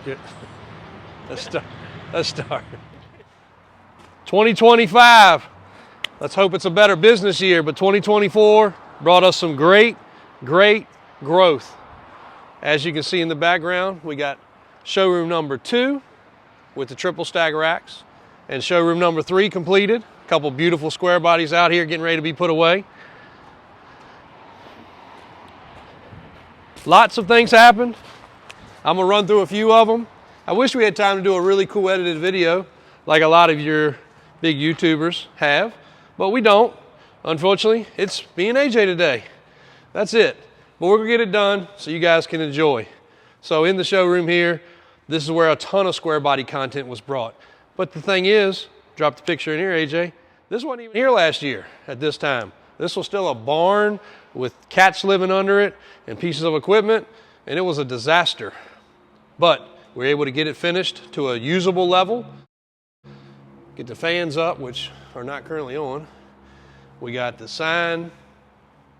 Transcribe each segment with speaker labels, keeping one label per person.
Speaker 1: Good. Let's start. 2025. Let's hope it's a better business year, but 2024 brought us some great growth. As you can see in the background, we got showroom number 2 with the triple stack racks, and showroom number 3 completed. A couple beautiful square bodies out here getting ready to be put away. Lots of things happened. I'm gonna run through a few of them. I wish we had time to do a really cool edited video like a lot of your big YouTubers have, but we don't. Unfortunately, it's me and AJ today. That's it. But we're gonna get it done so you guys can enjoy. So in the showroom here, this is where a ton of square body content was brought. But the thing is, drop the picture in here, AJ. This wasn't even here last year at this time. This was still a barn with cats living under it and pieces of equipment, and it was a disaster. But we were able to get it finished to a usable level. Get the fans up, which are not currently on. We got the sign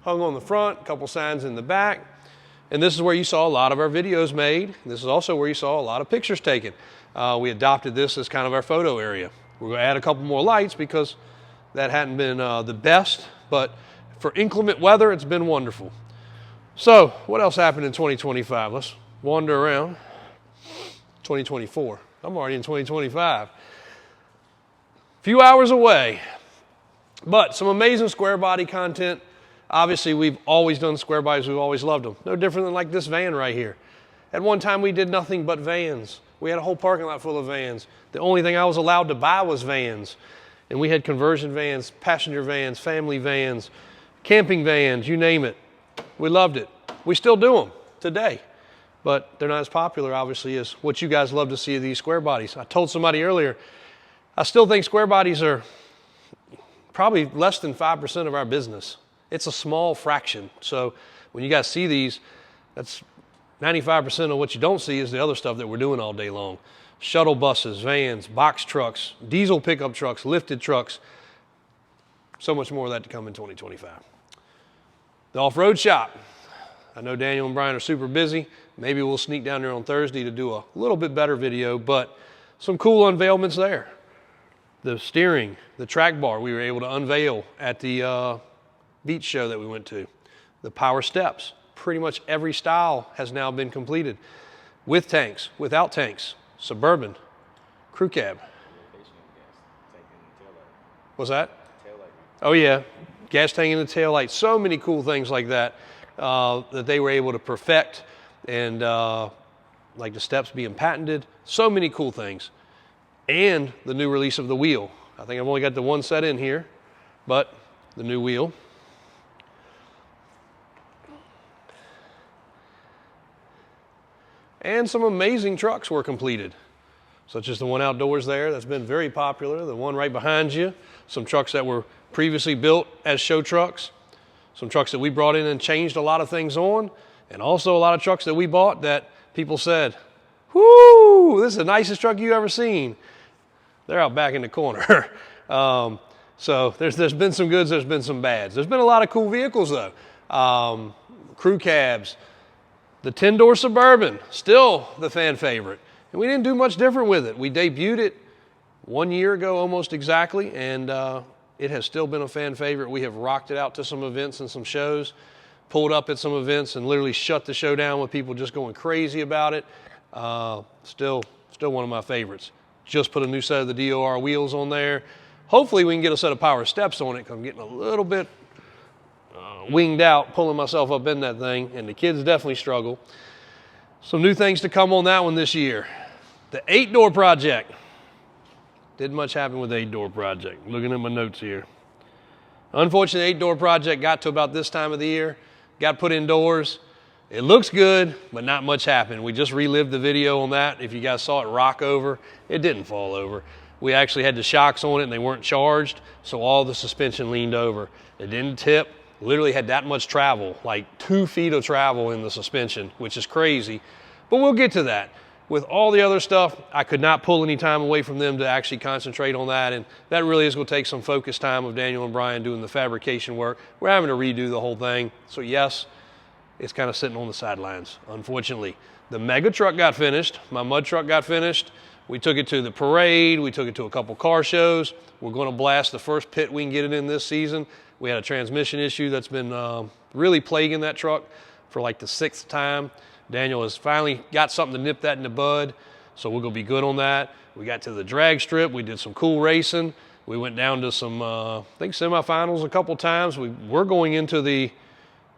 Speaker 1: hung on the front, a couple signs in the back. And this is where you saw a lot of our videos made. This is also where you saw a lot of pictures taken. We adopted this as kind of our photo area. We're gonna add a couple more lights because that hadn't been the best, but for inclement weather, it's been wonderful. So what else happened in 2025? Let's wander around. 2024, I'm already in 2025. Few hours away, but some amazing square body content. Obviously, we've always done square bodies. We've always loved them. No different than like this van right here. At one time, we did nothing but vans. We had a whole parking lot full of vans. The only thing I was allowed to buy was vans. And we had conversion vans, passenger vans, family vans, camping vans, you name it. We loved it. We still do them today, but they're not as popular, obviously, as what you guys love to see of these square bodies. I told somebody earlier, I still think square bodies are probably less than 5% of our business. It's a small fraction. So when you guys see these, that's 95% of what you don't see is the other stuff that we're doing all day long. Shuttle buses, vans, box trucks, diesel pickup trucks, lifted trucks. So much more of that to come in 2025. The off-road shop. I know Daniel and Brian are super busy. Maybe we'll sneak down there on Thursday to do a little bit better video, but some cool unveilments there. The steering, the track bar we were able to unveil at the beach show that we went to. The power steps, pretty much every style has now been completed. With tanks, without tanks, Suburban, crew cab. What's that? Oh yeah, gas tank in the tail light. So many cool things like that that they were able to perfect, and like the steps being patented. So many cool things. And the new release of the wheel. I think I've only got the one set in here, but the new wheel. And some amazing trucks were completed, such as the one outdoors there that's been very popular, the one right behind you, some trucks that were previously built as show trucks, some trucks that we brought in and changed a lot of things on, and also a lot of trucks that we bought that people said, whoo, this is the nicest truck you've ever seen. They're out back in the corner. So there's been some goods, there's been some bads. There's been a lot of cool vehicles though. Crew cabs, the 10-door Suburban, still the fan favorite. And we didn't do much different with it. We debuted it 1 year ago almost exactly, and it has still been a fan favorite. We have rocked it out to some events and some shows, pulled up at some events and literally shut the show down with people just going crazy about it. Still one of my favorites. Just put a new set of the DOR wheels on there. Hopefully we can get a set of power steps on it, because I'm getting a little bit winged out pulling myself up in that thing, and the kids definitely struggle. Some new things to come on that one this year. The 8-door project. Didn't much happen with the 8-door project. Looking at my notes here. Unfortunately, the 8-door project got to about this time of the year, got put indoors. It looks good, but not much happened. We just relived the video on that. If you guys saw it rock over, it didn't fall over. We actually had the shocks on it and they weren't charged, so all the suspension leaned over. It didn't tip. Literally had that much travel, like 2 feet of travel in the suspension, which is crazy. But we'll get to that. With all the other stuff, I could not pull any time away from them to actually concentrate on that, and that really is going to take some focus time of Daniel and Brian doing the fabrication work. We're having to redo the whole thing. So yes, it's kind of sitting on the sidelines, unfortunately. The mega truck got finished. My mud truck got finished. We took it to the parade. We took it to a couple car shows. We're going to blast the first pit we can get it in this season. We had a transmission issue that's been really plaguing that truck for like the 6th time. Daniel has finally got something to nip that in the bud, so we're going to be good on that. We got to the drag strip. We did some cool racing. We went down to some, I think, semifinals a couple times. We're going into the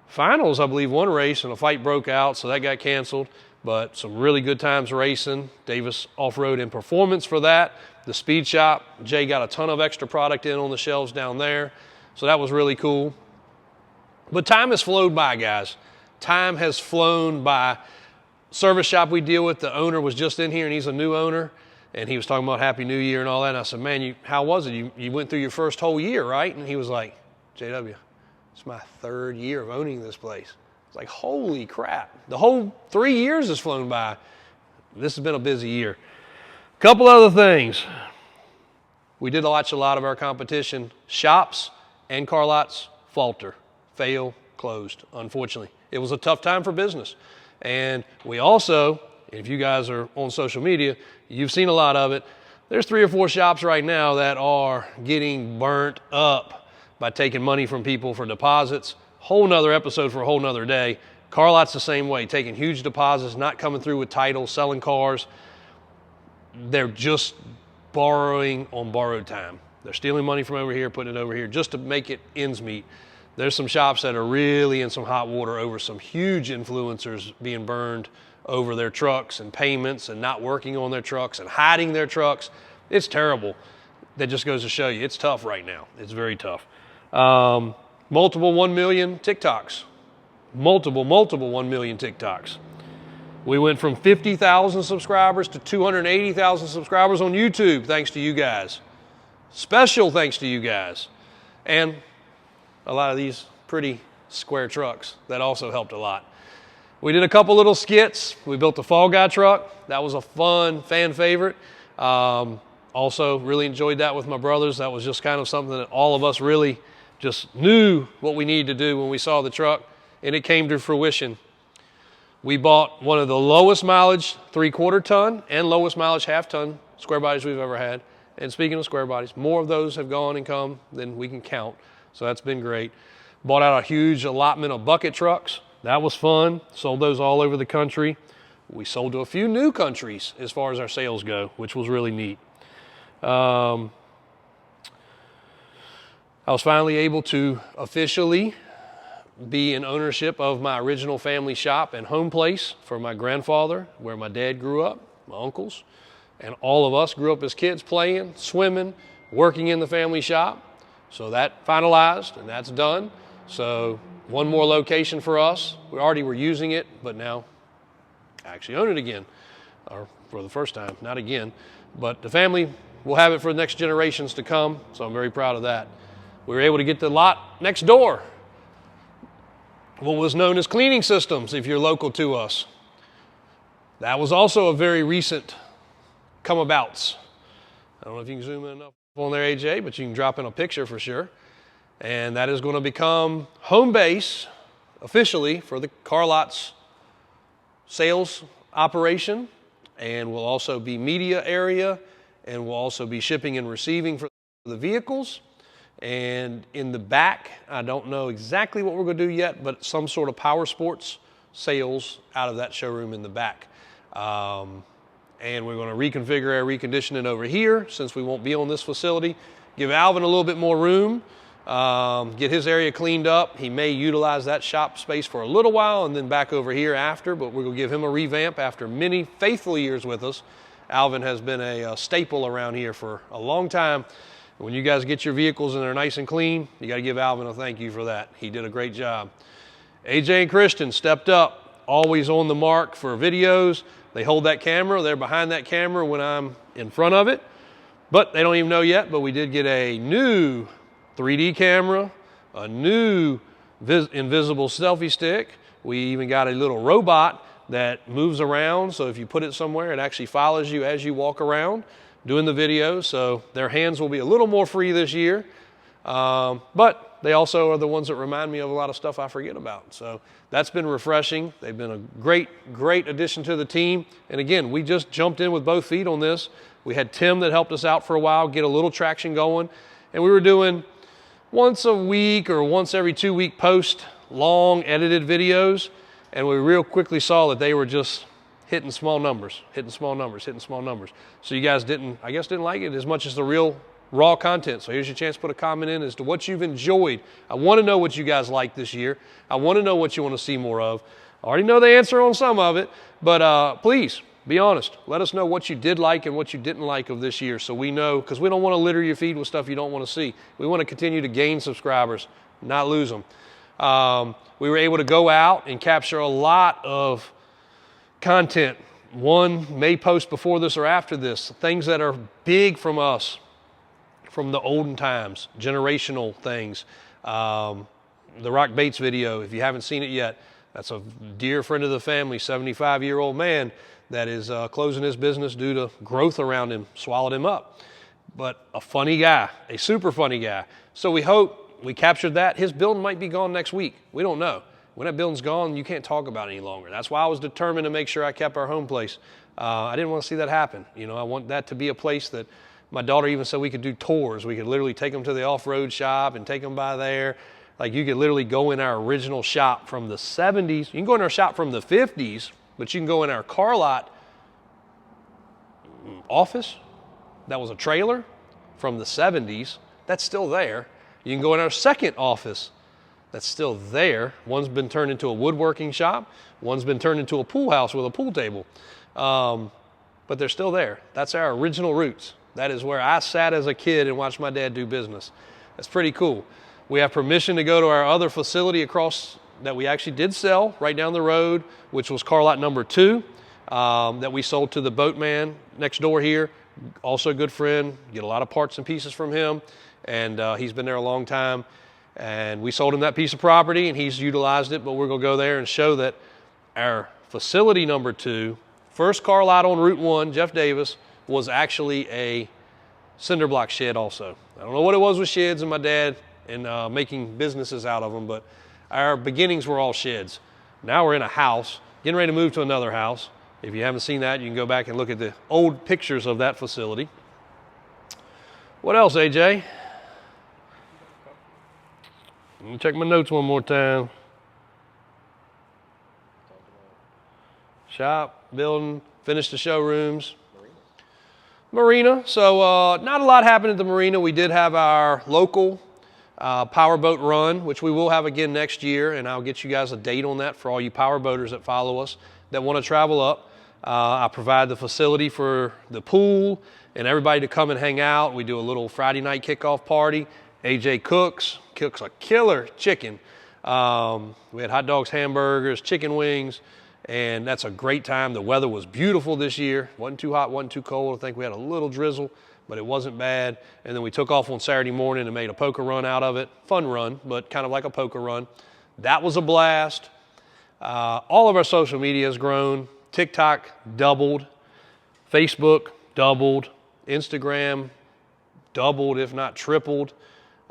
Speaker 1: finals, I believe, one race, and a fight broke out, so that got canceled. But some really good times racing. Davis Off-Road and Performance for that. The speed shop, Jay got a ton of extra product in on the shelves down there. So that was really cool. But time has flowed by, guys. Time has flown by. Service shop we deal with, the owner was just in here, and he's a new owner. And he was talking about Happy New Year and all that. And I said, man, how was it? You went through your first whole year, right? And he was like, JW, it's my 3rd year of owning this place. It's like, holy crap. The whole 3 years has flown by. This has been a busy year. Couple other things. We did watch a lot of our competition shops and car lots falter, fail, closed, unfortunately. It was a tough time for business. And we also, if you guys are on social media, you've seen a lot of it. There's 3 or 4 shops right now that are getting burnt up by taking money from people for deposits. Whole nother episode for a whole nother day. Car lots the same way, taking huge deposits, not coming through with titles, selling cars. They're just borrowing on borrowed time. They're stealing money from over here, putting it over here just to make it ends meet. There's some shops that are really in some hot water over some huge influencers being burned over their trucks and payments and not working on their trucks and hiding their trucks. It's terrible. That just goes to show you it's tough right now. It's very tough. Multiple 1 million TikToks. Multiple 1 million TikToks. We went from 50,000 subscribers to 280,000 subscribers on YouTube, thanks to you guys. Special thanks to you guys. And a lot of these pretty square trucks, that also helped a lot. We did a couple little skits. We built a Fall Guy truck. That was a fun fan favorite. Also really enjoyed that with my brothers. That was just kind of something that all of us really just knew what we needed to do when we saw the truck, and it came to fruition. We bought one of the lowest mileage 3/4 ton and lowest mileage 1/2 ton square bodies we've ever had. And speaking of square bodies, more of those have gone and come than we can count. So that's been great. Bought out a huge allotment of bucket trucks. That was fun. Sold those all over the country. We sold to a few new countries as far as our sales go, which was really neat. I was finally able to officially be in ownership of my original family shop and home place for my grandfather, where my dad grew up, my uncles, and all of us grew up as kids playing, swimming, working in the family shop. So that finalized and that's done. So one more location for us. We already were using it, but now I actually own it again, or for the first time, not again. But the family will have it for the next generations to come, so I'm very proud of that. We were able to get the lot next door, what was known as Cleaning Systems, if you're local to us. That was also a very recent come-abouts. I don't know if you can zoom in enough on there, AJ, but you can drop in a picture for sure. And that is going to become home base officially for the car lots sales operation, and will also be media area, and will also be shipping and receiving for the vehicles. And in the back, I don't know exactly what we're going to do yet, but some sort of power sports sales out of that showroom in the back. And we're going to reconfigure our reconditioning over here since we won't be on this facility. Give Alvin a little bit more room, get his area cleaned up. He may utilize that shop space for a little while and then back over here after, but we're going to give him a revamp after many faithful years with us. Alvin has been a staple around here for a long time. When you guys get your vehicles and they're nice and clean, you got to give Alvin a thank you for that. He did a great job. AJ and Christian stepped up, always on the mark for videos. They hold that camera. They're behind that camera when I'm in front of it. But they don't even know yet, but we did get a new 3D camera, a new invisible selfie stick. We even got a little robot that moves around, so if you put it somewhere, it actually follows you as you walk around doing the video. So their hands will be a little more free this year. But they also are the ones that remind me of a lot of stuff I forget about. So that's been refreshing. They've been a great addition to the team. And again, we just jumped in with both feet on this. We had Tim that helped us out for a while, get a little traction going. And we were doing once a week or once every 2 week post, long edited videos. And we real quickly saw that they were just hitting small numbers. So you guys didn't like it as much as the real raw content. So here's your chance to put a comment in as to what you've enjoyed. I want to know what you guys like this year. I want to know what you want to see more of. I already know the answer on some of it, but please be honest. Let us know what you did like and what you didn't like of this year, so we know, because we don't want to litter your feed with stuff you don't want to see. We want to continue to gain subscribers, not lose them. We were able to go out and capture a lot of content. One may post before this or after this, things that are big from us, from the olden times, generational things. The Rock Bates video, if you haven't seen it yet, that's a dear friend of the family, 75-year-old man that is closing his business due to growth around him, swallowed him up. But a funny guy, a super funny guy. So we hope we captured that. His building might be gone next week. We don't know. When that building's gone, you can't talk about it any longer. That's why I was determined to make sure I kept our home place. I didn't want to see that happen. You know, I want that to be a place that my daughter even said we could do tours. We could literally take them to the off-road shop and take them by there. Like, you could literally go in our original shop from the 70s. You can go in our shop from the 50s, but you can go in our car lot office. That was a trailer from the 70s. That's still there. You can go in our second office. That's still there. One's been turned into a woodworking shop. One's been turned into a pool house with a pool table. But they're still there. That's our original roots. That is where I sat as a kid and watched my dad do business. That's pretty cool. We have permission to go to our other facility across that we actually did sell right down the road, which was car lot number 2, that we sold to the boatman next door here. Also a good friend, get a lot of parts and pieces from him. And he's been there a long time. And we sold him that piece of property and he's utilized it, but we're gonna go there and show that our facility number 2, first car lot on Route 1, Jeff Davis, was actually a cinder block shed also. I don't know what it was with sheds and my dad and making businesses out of them, but our beginnings were all sheds. Now we're in a house, getting ready to move to another house. If you haven't seen that, you can go back and look at the old pictures of that facility. What else, AJ? Let me check my notes one more time. Shop, building, finished the showrooms. Marina. So not a lot happened at the marina. We did have our local powerboat run, which we will have again next year, and I'll get you guys a date on that for all you power boaters that follow us that want to travel up. I provide the facility for the pool and everybody to come and hang out. We do a little Friday night kickoff party. AJ cooks a killer chicken. We had hot dogs, hamburgers, chicken wings, and that's a great time. The weather was beautiful this year. Wasn't too hot, wasn't too cold. I think we had a little drizzle, but it wasn't bad. And then we took off on Saturday morning and made a poker run out of it. Fun run, but kind of like a poker run. That was a blast. All of our social media has grown. TikTok doubled. Facebook doubled. Instagram doubled, if not tripled.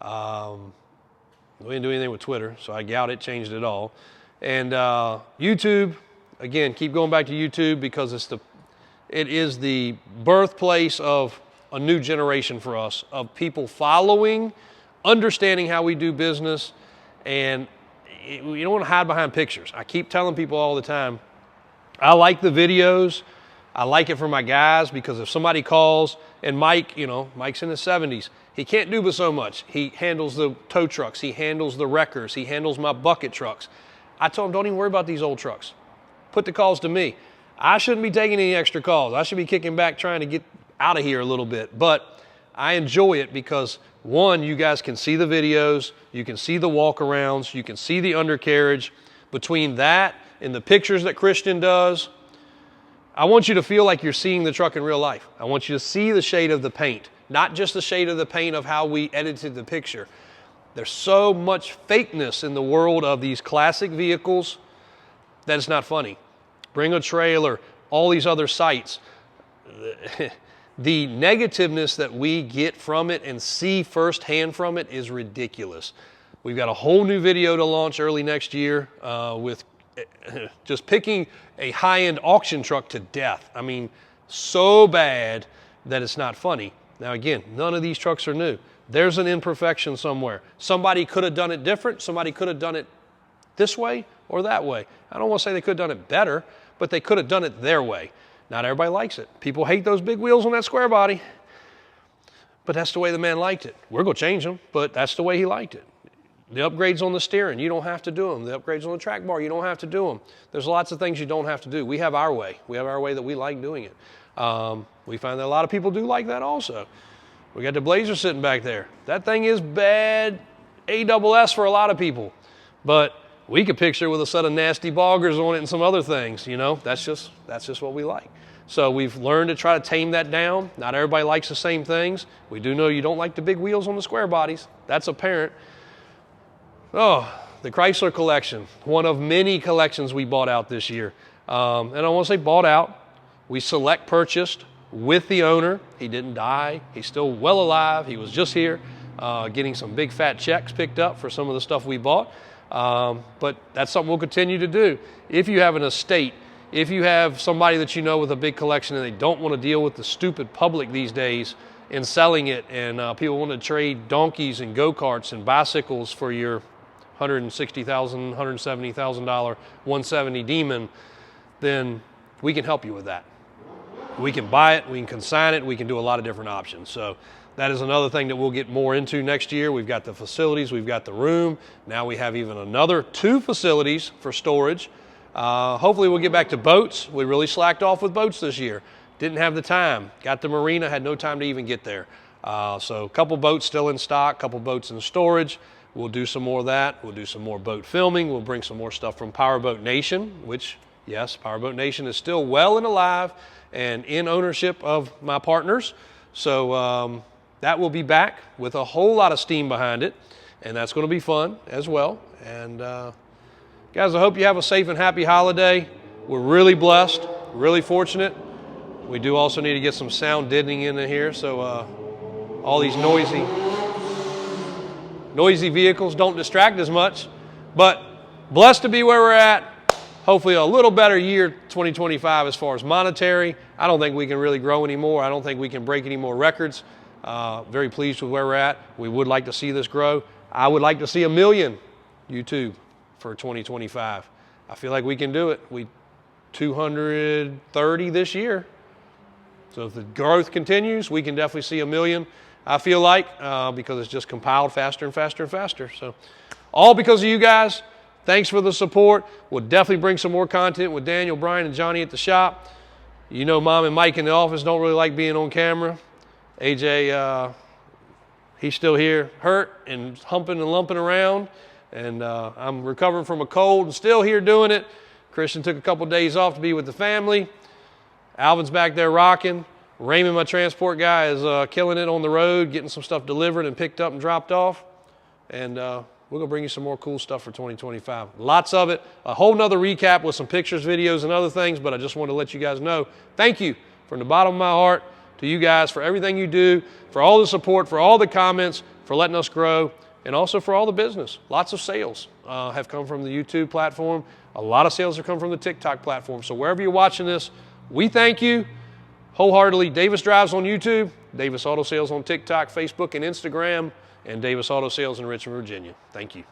Speaker 1: We didn't do anything with Twitter, so I doubt it changed it all. And YouTube, again, keep going back to YouTube because it is the birthplace of a new generation for us, of people following, understanding how we do business, and you don't want to hide behind pictures. I keep telling people all the time, I like the videos. I like it for my guys because if somebody calls, and Mike, you know, Mike's in his 70s, he can't do but so much. He handles the tow trucks, he handles the wreckers, he handles my bucket trucks. I told him, don't even worry about these old trucks. Put the calls to me. I shouldn't be taking any extra calls. I should be kicking back trying to get out of here a little bit. But I enjoy it because, one, you guys can see the videos, you can see the walk-arounds, you can see the undercarriage. Between that and the pictures that Christian does, I want you to feel like you're seeing the truck in real life. I want you to see the shade of the paint, not just the shade of the paint of how we edited the picture. There's so much fakeness in the world of these classic vehicles that it's not funny. Bring a trailer, all these other sites. The negativeness that we get from it and see firsthand from it is ridiculous. We've got a whole new video to launch early next year with just picking a high-end auction truck to death. I mean, so bad that it's not funny. Now again, none of these trucks are new. There's an imperfection somewhere. Somebody could have done it different. Somebody could have done it this way or that way. I don't want to say they could have done it better, but they could have done it their way. Not everybody likes it. People hate those big wheels on that square body, but that's the way the man liked it. We're going to change them, but that's the way he liked it. The upgrades on the steering, you don't have to do them. The upgrades on the track bar, you don't have to do them. There's lots of things you don't have to do. We have our way. We have our way that we like doing it. We find that a lot of people do like that also. We got the Blazer sitting back there. That thing is bad ASS for a lot of people, but we could picture it with a set of nasty boggers on it and some other things, you know. That's just what we like. So we've learned to try to tame that down. Not everybody likes the same things. We do know you don't like the big wheels on the square bodies. That's apparent. Oh, the Chrysler collection, one of many collections we bought out this year. And I want to say bought out. We select purchased with the owner. He didn't die. He's still well alive. He was just here getting some big fat checks picked up for some of the stuff we bought. But that's something we'll continue to do. If you have an estate, if you have somebody that you know with a big collection and they don't want to deal with the stupid public these days in selling it, and people want to trade donkeys and go-karts and bicycles for your $160,000, $170,000 170 Demon, then we can help you with that. We can buy it, we can consign it, we can do a lot of different options. So that is another thing that we'll get more into next year. We've got the facilities, we've got the room. Now we have even another 2 facilities for storage. Hopefully we'll get back to boats. We really slacked off with boats this year. Didn't have the time. Got the marina, had no time to even get there. So a couple boats still in stock, a couple boats in storage. We'll do some more of that. We'll do some more boat filming. We'll bring some more stuff from Powerboat Nation, which, yes, Powerboat Nation is still well and alive and in ownership of my partners. So that will be back with a whole lot of steam behind it, and that's going to be fun as well. And guys, I hope you have a safe and happy holiday. We're really blessed, really fortunate. We do also need to get some sound deadening in here, so all these noisy vehicles don't distract as much. But blessed to be where we're at. Hopefully a little better year 2025 as far as monetary. I don't think we can really grow anymore. I don't think we can break any more records. Very pleased with where we're at. We would like to see this grow. I would like to see 1 million YouTube for 2025. I feel like we can do it. We 230 this year. So if the growth continues, we can definitely see 1 million. I feel like, because it's just compiled faster and faster and faster. So all because of you guys. Thanks for the support. We'll definitely bring some more content with Daniel, Brian, and Johnny at the shop. You know, Mom and Mike in the office don't really like being on camera. AJ, he's still here, hurt and humping and lumping around. And I'm recovering from a cold and still here doing it. Christian took a couple days off to be with the family. Alvin's back there rocking. Raymond, my transport guy, is killing it on the road, getting some stuff delivered and picked up and dropped off. And we're going to bring you some more cool stuff for 2025. Lots of it. A whole nother recap with some pictures, videos, and other things, but I just want to let you guys know, thank you from the bottom of my heart to you guys for everything you do, for all the support, for all the comments, for letting us grow, and also for all the business. Lots of sales have come from the YouTube platform. A lot of sales have come from the TikTok platform. So wherever you're watching this, we thank you wholeheartedly. Davis Drives on YouTube, Davis Auto Sales on TikTok, Facebook, and Instagram, and Davis Auto Sales in Richmond, Virginia. Thank you.